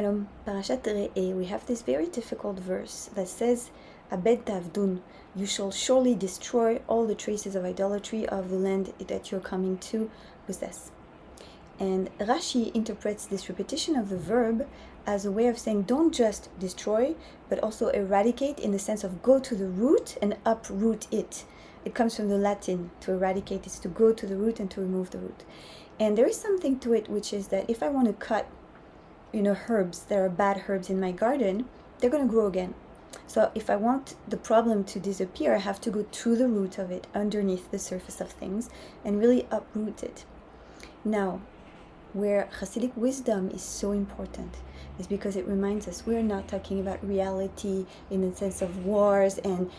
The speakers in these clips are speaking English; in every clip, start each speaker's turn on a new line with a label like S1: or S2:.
S1: Shalom, Parashat Re'eh, we have this very difficult verse that says, Abed Tavdun, you shall surely destroy all the traces of idolatry of the land that you're coming to possess. And Rashi interprets this repetition of the verb as a way of saying don't just destroy, but also eradicate, in the sense of go to the root and uproot it. It comes from the Latin, to eradicate is to go to the root and to remove the root. And there is something to it, which is that if I want to cut herbs that are bad herbs in my garden, they're going to grow again. So if I want the problem to disappear, I have to go to the root of it, underneath the surface of things, and really uproot it. Now, where Hasidic wisdom is so important is because it reminds us we're not talking about reality in the sense of wars and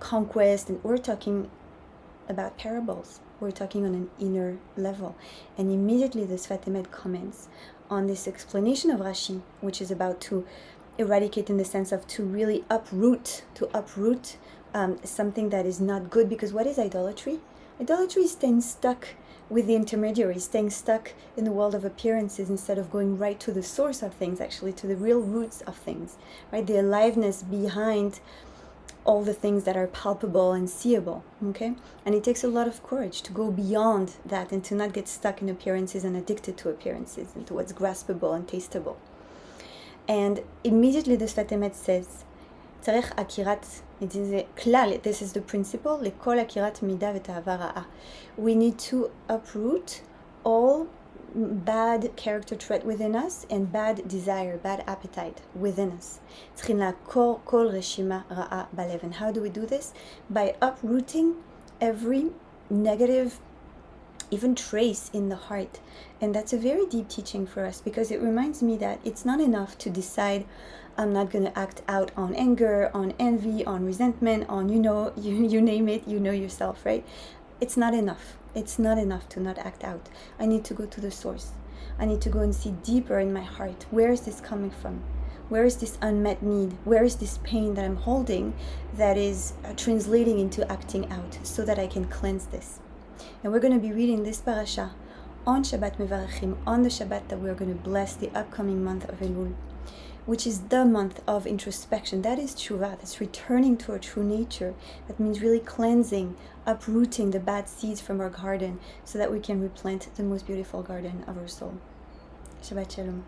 S1: conquest, and we're talking about parables. We're talking on an inner level. And immediately the Sfat Emet comments on this explanation of Rashi, which is about to eradicate in the sense of to really uproot something that is not good. Because what is idolatry? Idolatry is staying stuck with the intermediary, staying stuck in the world of appearances instead of going right to the source of things, actually to the real roots of things, right? The aliveness behind all the things that are palpable and seeable, okay? And it takes a lot of courage to go beyond that and to not get stuck in appearances and addicted to appearances and to what's graspable and tasteable. And immediately the Sfat Emet says, Tzarech akirat, it is a klal, this is the principle, lekol akirat mida v'ta'ava ra'a. We need to uproot all bad character trait within us and bad desire, bad appetite within us. And how do we do this? By uprooting every negative, even trace in the heart. And that's a very deep teaching for us, because it reminds me that it's not enough to decide I'm not going to act out on anger, on envy, on resentment, on you name it, yourself, right? It's not enough. It's not enough to not act out. I need to go to the source. I need to go and see deeper in my heart. Where is this coming from? Where is this unmet need? Where is this pain that I'm holding that is translating into acting out, so that I can cleanse this? And we're going to be reading this parasha on Shabbat Mevarachim, on the Shabbat that we're going to bless the upcoming month of Ellul, which is the month of introspection. That is tshuva, that's returning to our true nature. That means really cleansing, uprooting the bad seeds from our garden so that we can replant the most beautiful garden of our soul. Shabbat Shalom.